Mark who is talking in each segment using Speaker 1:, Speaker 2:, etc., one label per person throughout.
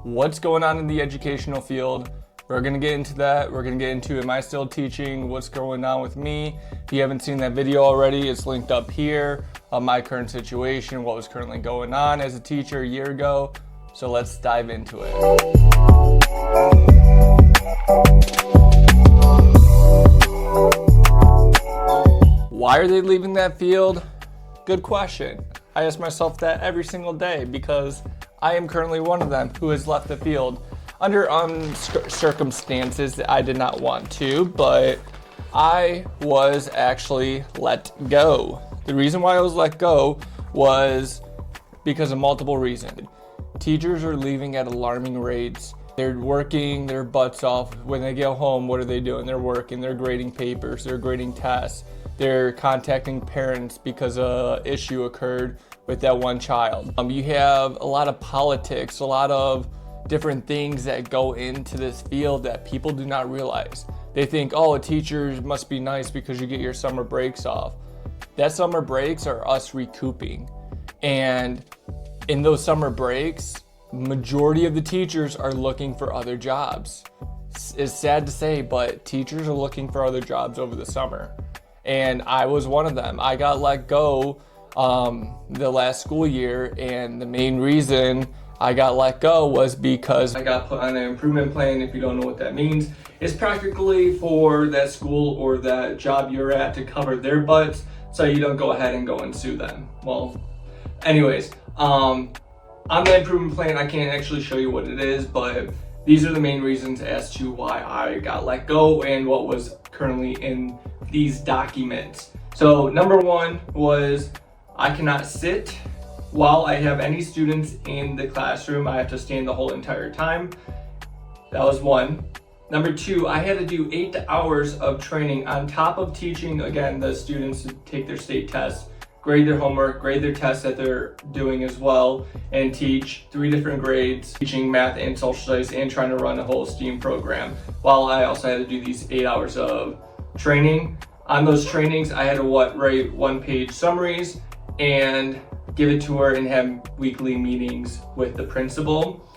Speaker 1: What's going on in the educational field? We're going to get into that. We're going to get into am I still teaching, what's going on with me. If you haven't seen that video already, it's linked up here of my current situation, what was currently going on as a teacher a year ago. So let's dive into it. Why are they leaving that field? Good question. I ask myself that every single day because I am currently one of them who has left the field under circumstances that I did not want to, but I was actually let go. The reason why I was let go was because of multiple reasons. Teachers are leaving at alarming rates. They're working their butts off. When they get home, what are they doing? They're working, they're grading papers, they're grading tests, they're contacting parents because an issue occurred with that one child. You have a lot of politics, a lot of different things that go into this field that people do not realize. They think, oh, a teacher must be nice because you get your summer breaks off. That summer breaks are us recouping. And in those summer breaks, majority of the teachers are looking for other jobs. It's sad to say, but teachers are looking for other jobs over the summer. And I was one of them. I got let go the last school year, and the main reason I got let go was because I got put on an improvement plan. If you don't know what that means, it's practically for that school or that job you're at to cover their butts so you don't go ahead and go and sue them. Well, anyways, on the improvement plan, I can't actually show you what it is, but these are the main reasons as to why I got let go and what was currently in these documents. So number one was I cannot sit while I have any students in the classroom. I have to stand the whole entire time. That was one. Number two, I had to do 8 hours of training on top of teaching, again, the students to take their state tests, grade their homework, grade their tests that they're doing as well, and teach 3 different grades, teaching math and social studies and trying to run a whole STEAM program. While I also had to do these 8 hours of training. On those trainings, I had to write 1-page summaries and give it to her and have weekly meetings with the principal.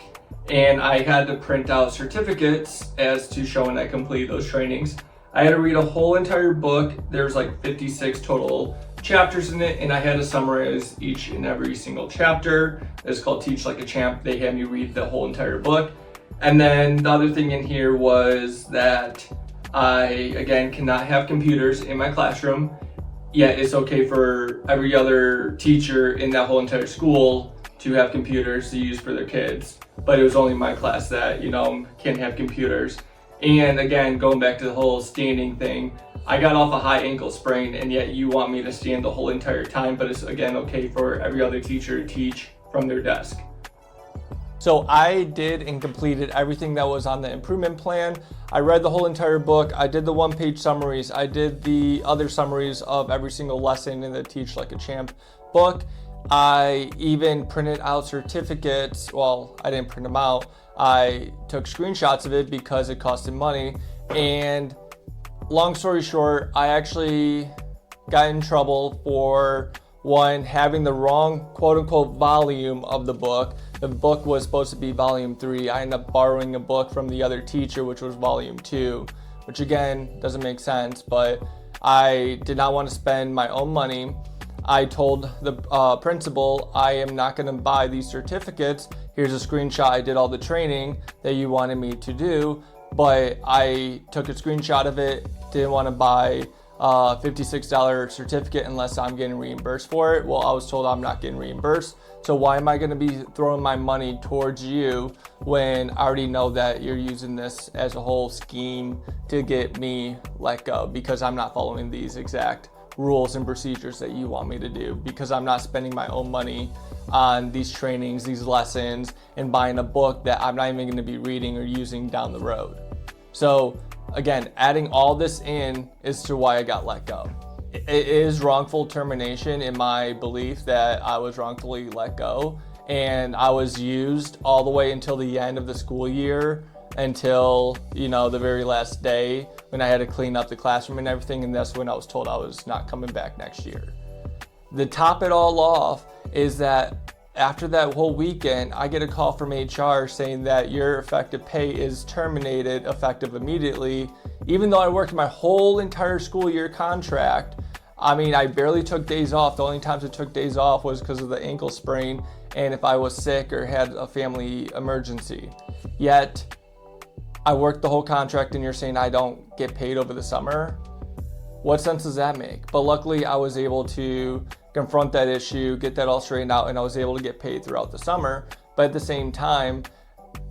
Speaker 1: And I had to print out certificates as to showing I completed those trainings. I had to read a whole entire book. There's like 56 total chapters in it, and I had to summarize each and every single chapter. It's called Teach Like a Champ. They had me read the whole entire book. And then the other thing in here was that I, again, cannot have computers in my classroom, yet it's okay for every other teacher in that whole entire school to have computers to use for their kids. But it was only my class that, can't have computers. And again, going back to the whole standing thing, I got off a high ankle sprain, and yet you want me to stand the whole entire time, but it's again okay for every other teacher to teach from their desk. So I did and completed everything that was on the improvement plan. I read the whole entire book. I did the 1-page summaries. I did the other summaries of every single lesson in the Teach Like a Champ book. I even printed out certificates. Well, I didn't print them out. I took screenshots of it because it costed money. And long story short, I actually got in trouble for one, having the wrong quote-unquote volume of the book. The book was supposed to be volume 3. I ended up borrowing a book from the other teacher, which was volume 2, which again doesn't make sense, but I did not want to spend my own money. I told the principal, I am not going to buy these certificates. Here's a screenshot. I did all the training that you wanted me to do, but I took a screenshot of it, didn't want to buy $56 certificate unless I'm getting reimbursed for it. Well, I was told I'm not getting reimbursed. So why am I going to be throwing my money towards you when I already know that you're using this as a whole scheme to get me let go because I'm not following these exact rules and procedures that you want me to do, because I'm not spending my own money on these trainings, these lessons, and buying a book that I'm not even going to be reading or using down the road. So again, adding all this in is to why I got let go. It is wrongful termination in my belief that I was wrongfully let go, and I was used all the way until the end of the school year, until the very last day when I had to clean up the classroom and everything, and that's when I was told I was not coming back next year. To top it all off is that after that whole weekend, I get a call from HR saying that your effective pay is terminated effective immediately, even though I worked my whole entire school year contract. I mean, I barely took days off. The only times I took days off was because of the ankle sprain and if I was sick or had a family emergency. Yet, I worked the whole contract and you're saying I don't get paid over the summer? What sense does that make? But luckily, I was able to confront that issue, get that all straightened out, and I was able to get paid throughout the summer. But at the same time,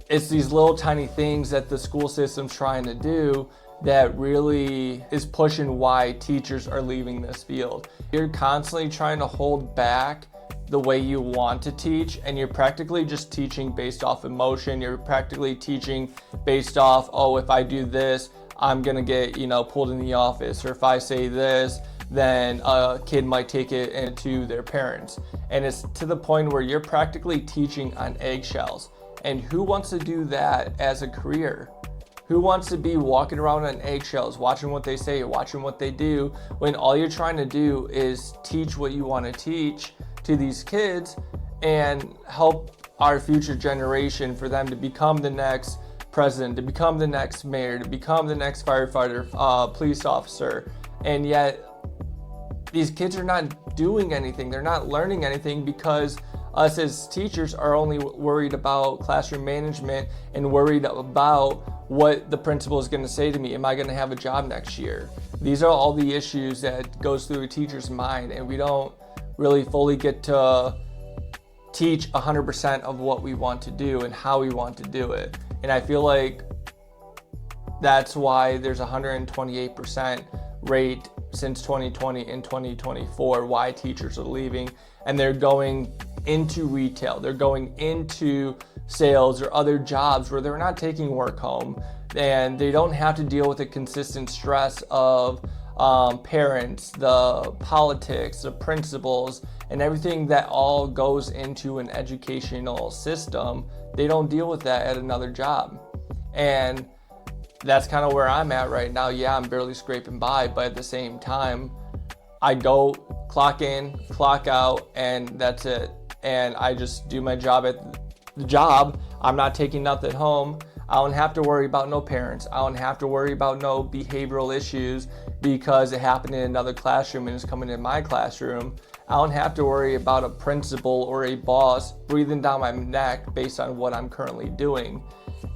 Speaker 1: it's these little tiny things that the school system's trying to do that really is pushing why teachers are leaving this field. You're constantly trying to hold back the way you want to teach, and you're practically just teaching based off emotion. You're practically teaching based off, oh, if I do this, I'm gonna get, pulled in the office, or if I say this, then a kid might take it into their parents. And it's to the point where you're practically teaching on eggshells. And who wants to do that as a career? Who wants to be walking around on eggshells, watching what they say, watching what they do, when all you're trying to do is teach what you want to teach to these kids and help our future generation for them to become the next president, to become the next mayor, to become the next firefighter, police officer. And yet these kids are not doing anything. They're not learning anything because us as teachers are only worried about classroom management and worried about what the principal is going to say to me. Am I going to have a job next year? These are all the issues that goes through a teacher's mind, and we don't really fully get to teach 100% of what we want to do and how we want to do it. And I feel like that's why there's 128% rate since 2020 and 2024 why teachers are leaving, and they're going into retail, they're going into sales or other jobs where they're not taking work home, and they don't have to deal with the consistent stress of parents, the politics, the principals, and everything that all goes into an educational system. They don't deal with that at another job. And that's kind of where I'm at right now. Yeah, I'm barely scraping by, but at the same time, I go clock in, clock out, and that's it. And I just do my job at the job. I'm not taking nothing home. I don't have to worry about no parents. I don't have to worry about no behavioral issues because it happened in another classroom and it's coming in my classroom. I don't have to worry about a principal or a boss breathing down my neck based on what I'm currently doing.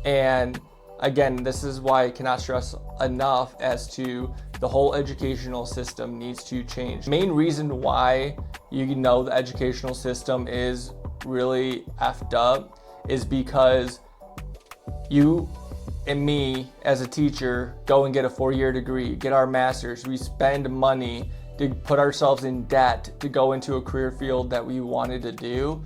Speaker 1: And again, this is why I cannot stress enough as to the whole educational system needs to change. The main reason why the educational system is really effed up is because you and me as a teacher go and get a 4-year degree, get our master's. We spend money to put ourselves in debt to go into a career field that we wanted to do.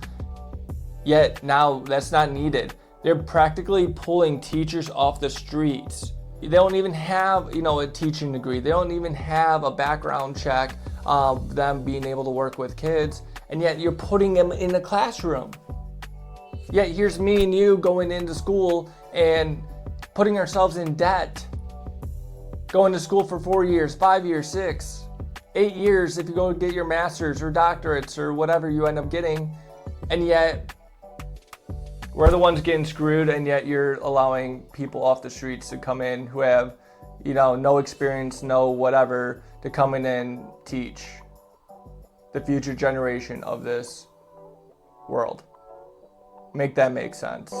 Speaker 1: Yet now that's not needed. They're practically pulling teachers off the streets. They don't even have, a teaching degree. They don't even have a background check of them being able to work with kids, and yet you're putting them in the classroom. Yet here's me and you going into school and putting ourselves in debt. Going to school for 4 years, 5 years, 6, 8 years if you go get your master's or doctorates or whatever you end up getting, and yet we're the ones getting screwed, and yet you're allowing people off the streets to come in who have, no experience, no whatever, to come in and teach the future generation of this world. Make that make sense.